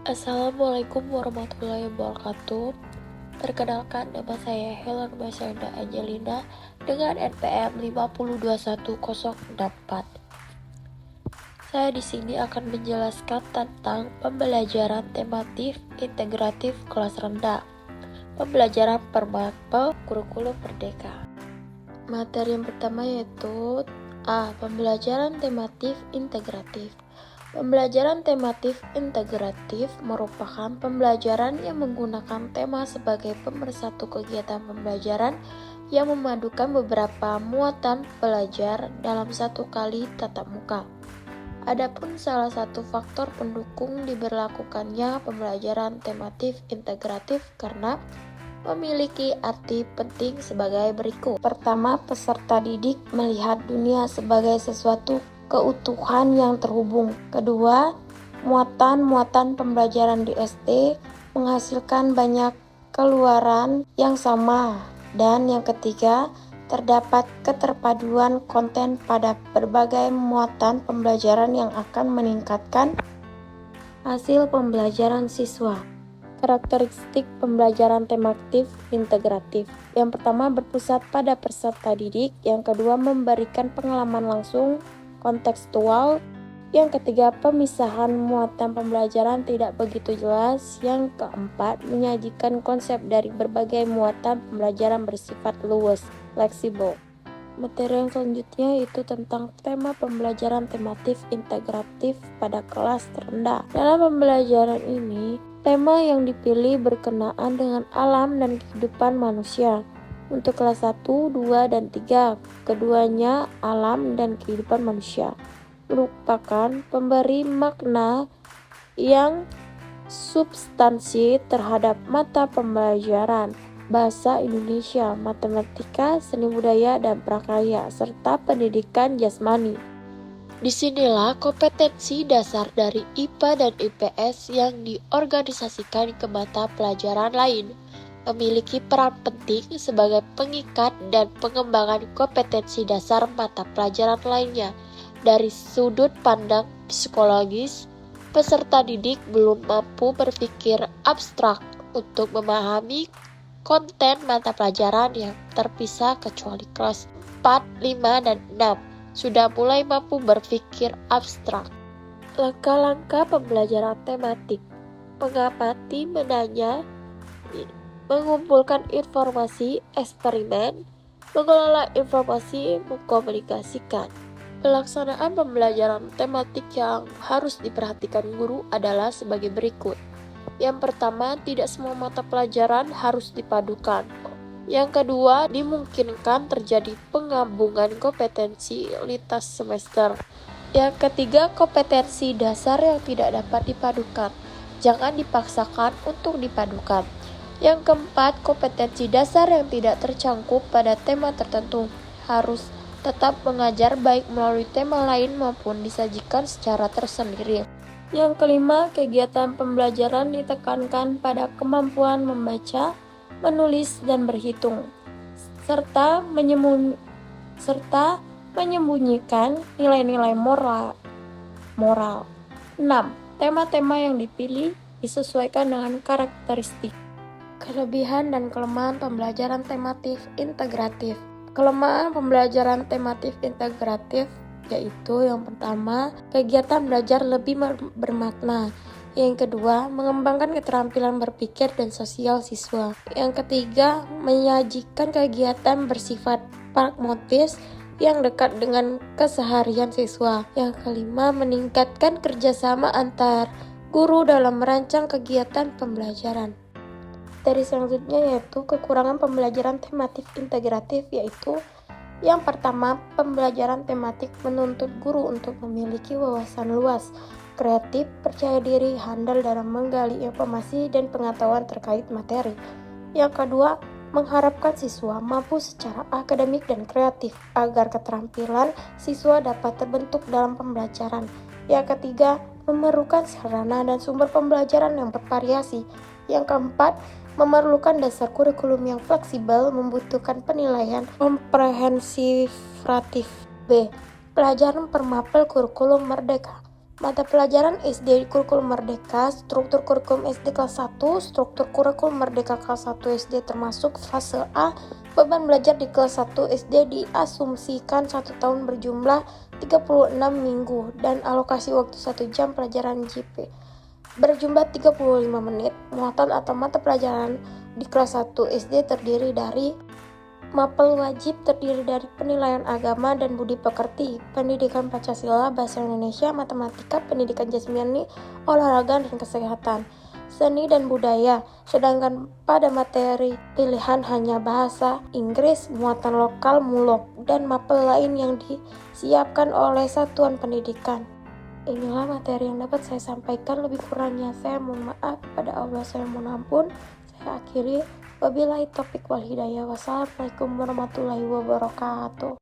Assalamualaikum warahmatullahi wabarakatuh. Perkenalkan, nama saya Helen Masyanda Angelina dengan NPM 5021064. Saya di sini akan menjelaskan tentang pembelajaran tematif integratif kelas rendah, pembelajaran permapel kurikulum merdeka. Materi yang pertama yaitu A. Pembelajaran tematif integratif. Pembelajaran tematif integratif merupakan pembelajaran yang menggunakan tema sebagai pemersatu kegiatan pembelajaran yang memadukan beberapa muatan belajar dalam satu kali tatap muka. Adapun salah satu faktor pendukung diberlakukannya pembelajaran tematif integratif karena memiliki arti penting sebagai berikut. Pertama, peserta didik melihat dunia sebagai sesuatu keutuhan yang terhubung. Kedua, muatan-muatan pembelajaran di SD menghasilkan banyak keluaran yang sama. Dan yang ketiga, terdapat keterpaduan konten pada berbagai muatan pembelajaran yang akan meningkatkan hasil pembelajaran siswa. Karakteristik pembelajaran tematif integratif. Yang pertama, berpusat pada peserta didik. Yang kedua, memberikan pengalaman langsung kontekstual. Yang ketiga, pemisahan muatan pembelajaran tidak begitu jelas. Yang keempat, menyajikan konsep dari berbagai muatan pembelajaran bersifat luas, fleksibel. Materi yang selanjutnya itu tentang tema pembelajaran tematif integratif pada kelas terendah. Dalam pembelajaran ini, tema yang dipilih berkenaan dengan alam dan kehidupan manusia. Untuk kelas 1, 2, dan 3, keduanya alam dan kehidupan manusia, merupakan pemberi makna yang substansi terhadap mata pembelajaran bahasa Indonesia, matematika, seni budaya, dan prakarya, serta pendidikan jasmani. Disinilah kompetensi dasar dari IPA dan IPS yang diorganisasikan ke mata pelajaran lain, memiliki peran penting sebagai pengikat dan pengembangan kompetensi dasar mata pelajaran lainnya. Dari sudut pandang psikologis, peserta didik belum mampu berpikir abstrak untuk memahami konten mata pelajaran yang terpisah kecuali kelas 4, 5, dan 6 sudah mulai mampu berpikir abstrak. Langkah-langkah pembelajaran tematik: mengamati, menanya, mengumpulkan informasi, eksperimen, mengelola informasi, mengkomunikasikan. Pelaksanaan pembelajaran tematik yang harus diperhatikan guru adalah sebagai berikut. Yang pertama, tidak semua mata pelajaran harus dipadukan. Yang kedua, dimungkinkan terjadi penggabungan kompetensi lintas semester. Yang ketiga, kompetensi dasar yang tidak dapat dipadukan. Jangan dipaksakan untuk dipadukan. Yang keempat, kompetensi dasar yang tidak tercangkup pada tema tertentu harus tetap mengajar baik melalui tema lain maupun disajikan secara tersendiri. Yang kelima, kegiatan pembelajaran ditekankan pada kemampuan membaca, menulis, dan berhitung, serta menyembunyikan nilai-nilai moral. 6. Tema-tema yang dipilih disesuaikan dengan karakteristik. Kelebihan dan kelemahan pembelajaran tematif integratif. Kelemahan pembelajaran tematif integratif yaitu yang pertama, kegiatan belajar lebih bermakna. Yang kedua, mengembangkan keterampilan berpikir dan sosial siswa. Yang ketiga, menyajikan kegiatan bersifat pragmatis yang dekat dengan keseharian siswa. Yang kelima, meningkatkan kerjasama antar guru dalam merancang kegiatan pembelajaran. Dari selanjutnya yaitu kekurangan pembelajaran tematif integratif, yaitu yang pertama, pembelajaran tematik menuntut guru untuk memiliki wawasan luas, kreatif, percaya diri, handal dalam menggali informasi dan pengetahuan terkait materi. Yang kedua, mengharapkan siswa mampu secara akademik dan kreatif agar keterampilan siswa dapat terbentuk dalam pembelajaran. Yang ketiga, memerlukan sarana dan sumber pembelajaran yang bervariasi. Yang keempat, memerlukan dasar kurikulum yang fleksibel, membutuhkan penilaian komprehensif. B. Pelajaran per mapel kurikulum merdeka. Mata pelajaran SD kurikulum merdeka, struktur kurikulum SD kelas 1, struktur kurikulum merdeka kelas 1 SD termasuk fase A. Beban belajar di kelas 1 SD diasumsikan 1 tahun berjumlah 36 minggu dan alokasi waktu 1 jam pelajaran JP berjumlah 35 menit. Muatan atau mata pelajaran di kelas 1 SD terdiri dari mapel wajib terdiri dari penilaian agama dan budi pekerti, pendidikan Pancasila, bahasa Indonesia, matematika, pendidikan jasmani, olahraga dan kesehatan, seni dan budaya. Sedangkan pada materi pilihan hanya bahasa Inggris, muatan lokal, mulok, dan mapel lain yang disiapkan oleh satuan pendidikan. Inilah materi yang dapat saya sampaikan, lebih kurangnya saya mohon maaf, pada Allah saya mohon ampun. Saya akhiri, wabillahi taufiq wal hidayah. Wassalamualaikum warahmatullahi wabarakatuh.